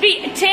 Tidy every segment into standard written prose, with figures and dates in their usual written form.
6.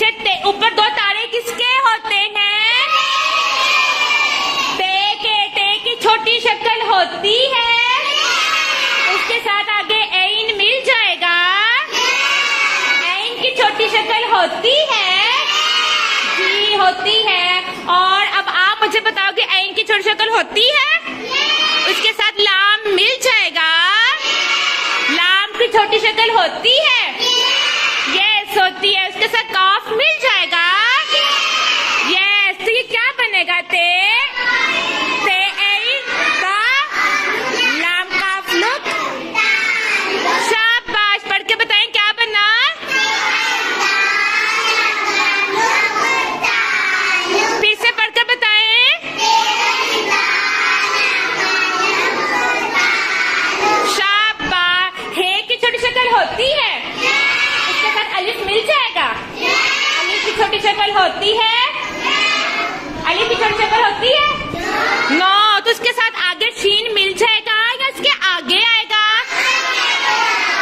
पीछे ऊपर 2 तारे किसके होते हैं? ते की छोटी शक्ल होती है, उसके साथ आगे ऐन मिल जाएगा, ऐन की छोटी शक्ल होती है जी, होती है। और अब आप मुझे बताओ कि ऐन की छोटी शक्ल होती है, उसके साथ लाम मिल जाएगा, लाम की छोटी शक्ल होती है, यस होती है, उसके साथ काफ मिल जाएगा, यस। तो ये क्या बनेगा? ते ऐन का लाम काफ लुक। शाबाश, पढ़ के बताएं क्या बना? फिर से पढ़ कर बताएं। शाबाश, हे की छोटी शक्ल होती है, उसके साथ अलिफ मिल जाएगा, अलिफ की छोटी शक्ल होती है, अलिफ की छोटी शक्ल होती है नो, तो उसके साथ आगे शीन मिल जाएगा या इसके आगे आएगा?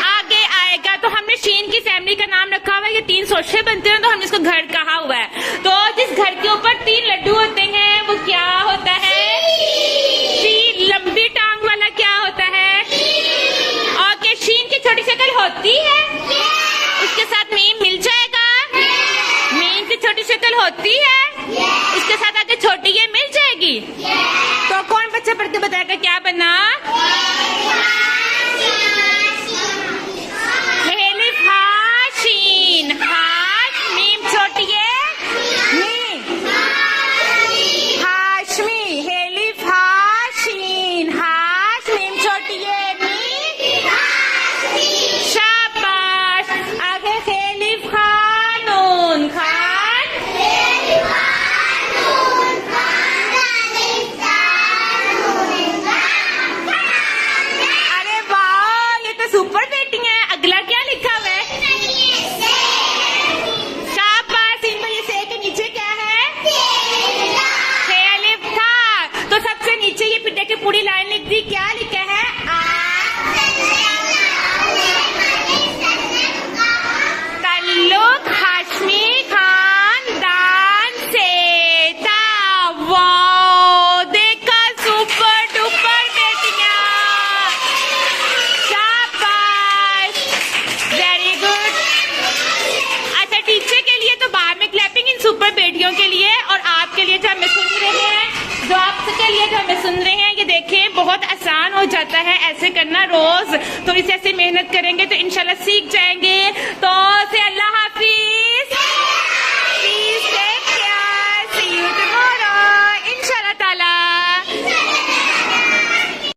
आगे आएगा। तो हमने शीन की फैमिली का नाम रखा हुआ है, ये 3 सोशे बनते हैं तो हमने इसको घर कहा हुआ है। तो जिस घर के ऊपर 3 लड्डू होते हैं वो क्या होता है? शीन। लंबी टांग वाला क्या होता है? ओके, शीन की छोटी शक्ल होती है, उसके साथ मीम मिल जाएगा, मीम की छोटी शक्ल होती है, उसके साथ आगे छोटी ये मिल जाएगी। तो कौन बच्चा पढ़ के बताएगा क्या बना? हेलिफ हाशीन, हाश मीम छोटी है, मीम हाशमी, हेलिफ हाशीन, हाश मीम छोटी है, मीम शाबाश। आगे हेलिफ खानून, खान सुपर बेटिंग है। अगला क्या लिखा हुआ है? शाबाश, इन पर ये से के नीचे क्या है? अलिफ था, तो सबसे नीचे ये पिटे की पूरी लाइन लिख दी, क्या लिखा है? ताल्लुक हाशमी खानदान से था। वाओ, देखा, सुपर डुपर बेटियां, वेरी गुड। अच्छा, टीचर के लिए तो बाहर में क्लैपिंग इन सुपर बेटियों के लिए, और आपके लिए जो हमें सुन रहे हैं, जो आपके लिए जो हमें सुन रहे हैं, ये देखें बहुत आसान हो जाता है ऐसे करना रोज। तो इसे ऐसे मेहनत करेंगे तो इंशाल्लाह सीख जाएंगे। तो